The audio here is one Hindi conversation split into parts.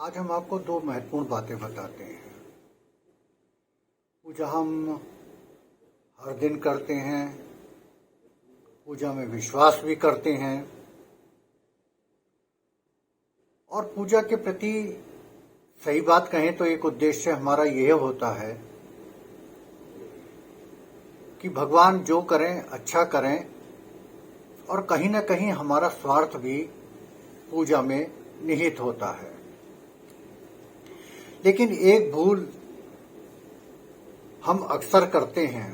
आज हम आपको दो महत्वपूर्ण बातें बताते हैं। पूजा हम हर दिन करते हैं, पूजा में विश्वास भी करते हैं और पूजा के प्रति सही बात कहें तो एक उद्देश्य हमारा यह होता है कि भगवान जो करें अच्छा करें और कहीं न कहीं हमारा स्वार्थ भी पूजा में निहित होता है। लेकिन एक भूल हम अक्सर करते हैं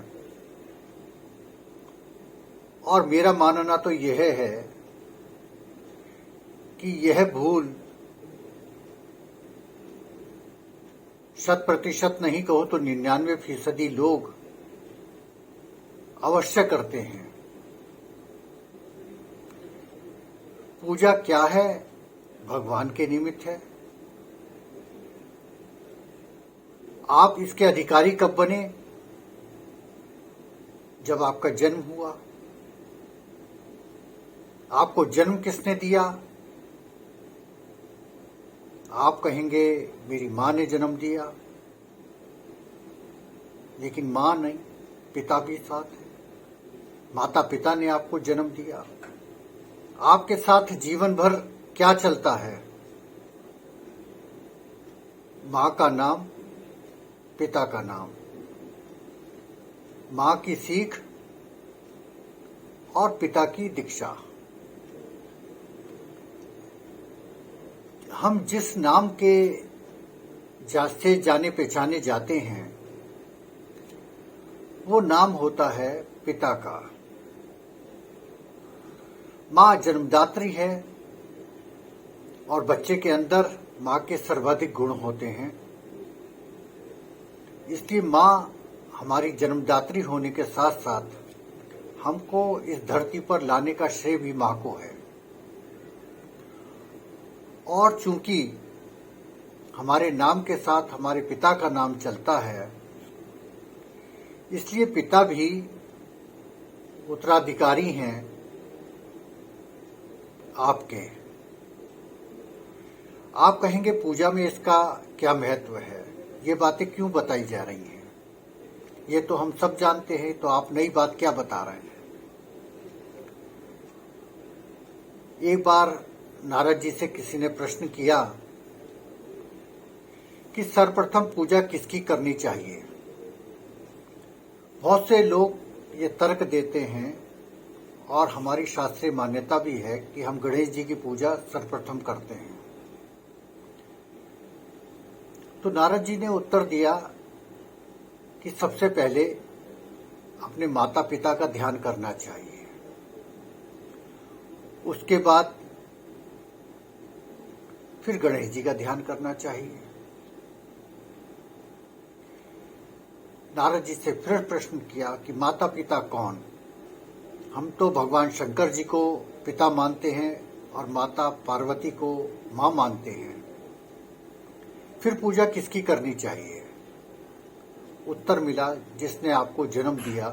और मेरा मानना तो यह है कि यह भूल 100% नहीं कहो तो 99% लोग अवश्य करते हैं। पूजा क्या है? भगवान के निमित्त है। आप इसके अधिकारी कब बने? जब आपका जन्म हुआ। आपको जन्म किसने दिया? आप कहेंगे मेरी मां ने जन्म दिया, लेकिन मां नहीं, पिता भी साथ है। माता पिता ने आपको जन्म दिया। आपके साथ जीवन भर क्या चलता है? मां का नाम, पिता का नाम, मां की सीख और पिता की दीक्षा। हम जिस नाम के से जाने पहचाने जाते हैं वो नाम होता है पिता का। मां जन्मदात्री है और बच्चे के अंदर मां के सर्वाधिक गुण होते हैं। इसलिए मां हमारी जन्मदात्री होने के साथ साथ हमको इस धरती पर लाने का श्रेय भी मां को है। और चूंकि हमारे नाम के साथ हमारे पिता का नाम चलता है, इसलिए पिता भी उत्तराधिकारी हैं आपके। आप कहेंगे पूजा में इसका क्या महत्व है? ये बातें क्यों बताई जा रही हैं? ये तो हम सब जानते हैं, तो आप नई बात क्या बता रहे हैं? एक बार नारद जी से किसी ने प्रश्न किया कि सर्वप्रथम पूजा किसकी करनी चाहिए। बहुत से लोग ये तर्क देते हैं और हमारी शास्त्रीय मान्यता भी है कि हम गणेश जी की पूजा सर्वप्रथम करते हैं। तो नारद जी ने उत्तर दिया कि सबसे पहले अपने माता पिता का ध्यान करना चाहिए, उसके बाद फिर गणेश जी का ध्यान करना चाहिए। नारद जी से फिर प्रश्न किया कि माता पिता कौन? हम तो भगवान शंकर जी को पिता मानते हैं और माता पार्वती को मां मानते हैं। फिर पूजा किसकी करनी चाहिए? उत्तर मिला जिसने आपको जन्म दिया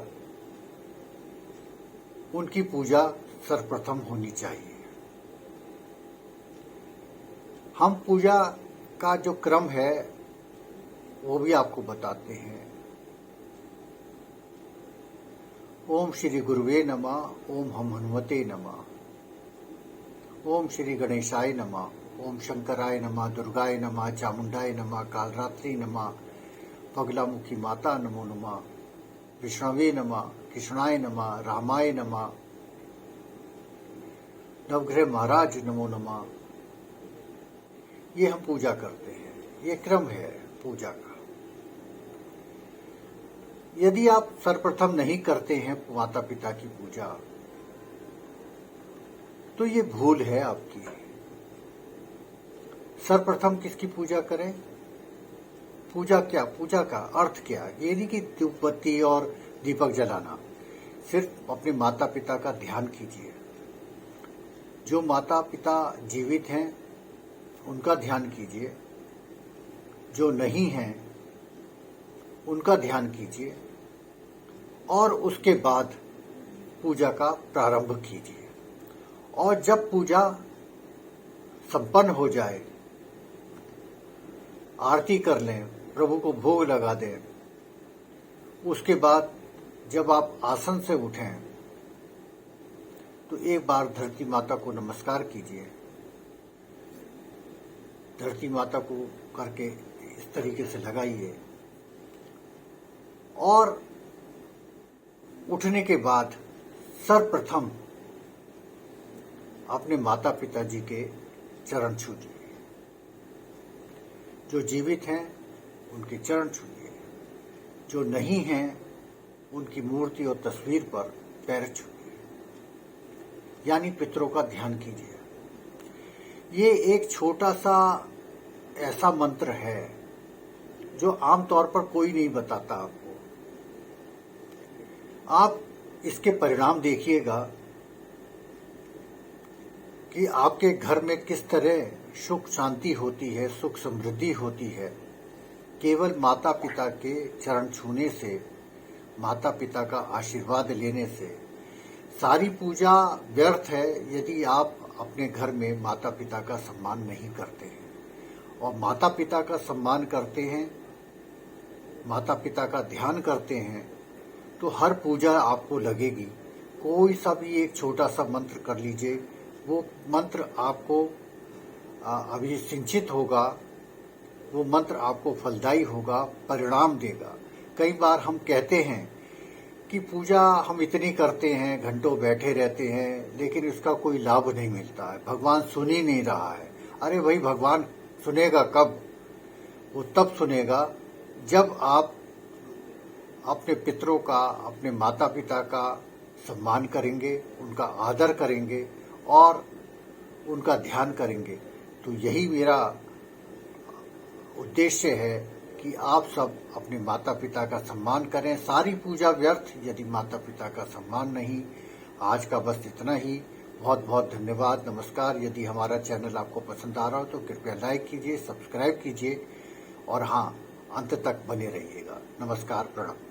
उनकी पूजा सर्वप्रथम होनी चाहिए। हम पूजा का जो क्रम है वो भी आपको बताते हैं। ओम श्री गुरुवे नमः, ओम हम हनुमते नमः, ओम श्री गणेशाय नमः, ओम शंकराय नमः, दुर्गाय नमः, चामुंडाय नमः, कालरात्रि नमः, पगलामुखी माता नमो नमः, विष्णवे नमः, कृष्णाय नमः, रामाय नमः, नवग्रह महाराज नमो नमः। ये हम पूजा करते हैं। ये क्रम है पूजा का। यदि आप सर्वप्रथम नहीं करते हैं माता पिता की पूजा, तो ये भूल है आपकी। सर्वप्रथम किसकी पूजा करें? पूजा क्या? पूजा का अर्थ क्या? ये नहीं कि धूप बत्ती और दीपक जलाना। सिर्फ अपने माता पिता का ध्यान कीजिए। जो माता पिता जीवित हैं उनका ध्यान कीजिए, जो नहीं हैं उनका ध्यान कीजिए और उसके बाद पूजा का प्रारंभ कीजिए। और जब पूजा संपन्न हो जाए आरती कर लें, प्रभु को भोग लगा दें। उसके बाद जब आप आसन से उठें तो एक बार धरती माता को नमस्कार कीजिए। धरती माता को करके इस तरीके से लगाइए और उठने के बाद सर्वप्रथम अपने माता पिता जी के चरण छूजिए। जो जीवित हैं उनके चरण छूजिए, जो नहीं हैं उनकी मूर्ति और तस्वीर पर पैर छूजिए, यानी पितरों का ध्यान कीजिए। ये एक छोटा सा ऐसा मंत्र है जो आमतौर पर कोई नहीं बताता आपको। आप इसके परिणाम देखिएगा कि आपके घर में किस तरह सुख शांति होती है, सुख समृद्धि होती है। केवल माता पिता के चरण छूने से, माता पिता का आशीर्वाद लेने से। सारी पूजा व्यर्थ है यदि आप अपने घर में माता पिता का सम्मान नहीं करते हैं। और माता पिता का सम्मान करते हैं, माता पिता का ध्यान करते हैं, तो हर पूजा आपको लगेगी। कोई सा भी एक छोटा सा मंत्र कर लीजिए, वो मंत्र आपको अभिसिंचित होगा, वो मंत्र आपको फलदायी होगा, परिणाम देगा। कई बार हम कहते हैं कि पूजा हम इतनी करते हैं, घंटों बैठे रहते हैं, लेकिन इसका कोई लाभ नहीं मिलता है, भगवान सुन ही नहीं रहा है। अरे भाई, भगवान सुनेगा कब? वो तब सुनेगा जब आप अपने पितरों का, अपने माता पिता का सम्मान करेंगे, उनका आदर करेंगे और उनका ध्यान करेंगे। तो यही मेरा उद्देश्य है कि आप सब अपने माता पिता का सम्मान करें। सारी पूजा व्यर्थ यदि माता पिता का सम्मान नहीं। आज का बस इतना ही। बहुत बहुत धन्यवाद, नमस्कार। यदि हमारा चैनल आपको पसंद आ रहा हो तो कृपया लाइक कीजिए, सब्सक्राइब कीजिए और हाँ, अंत तक बने रहिएगा। नमस्कार, प्रणाम।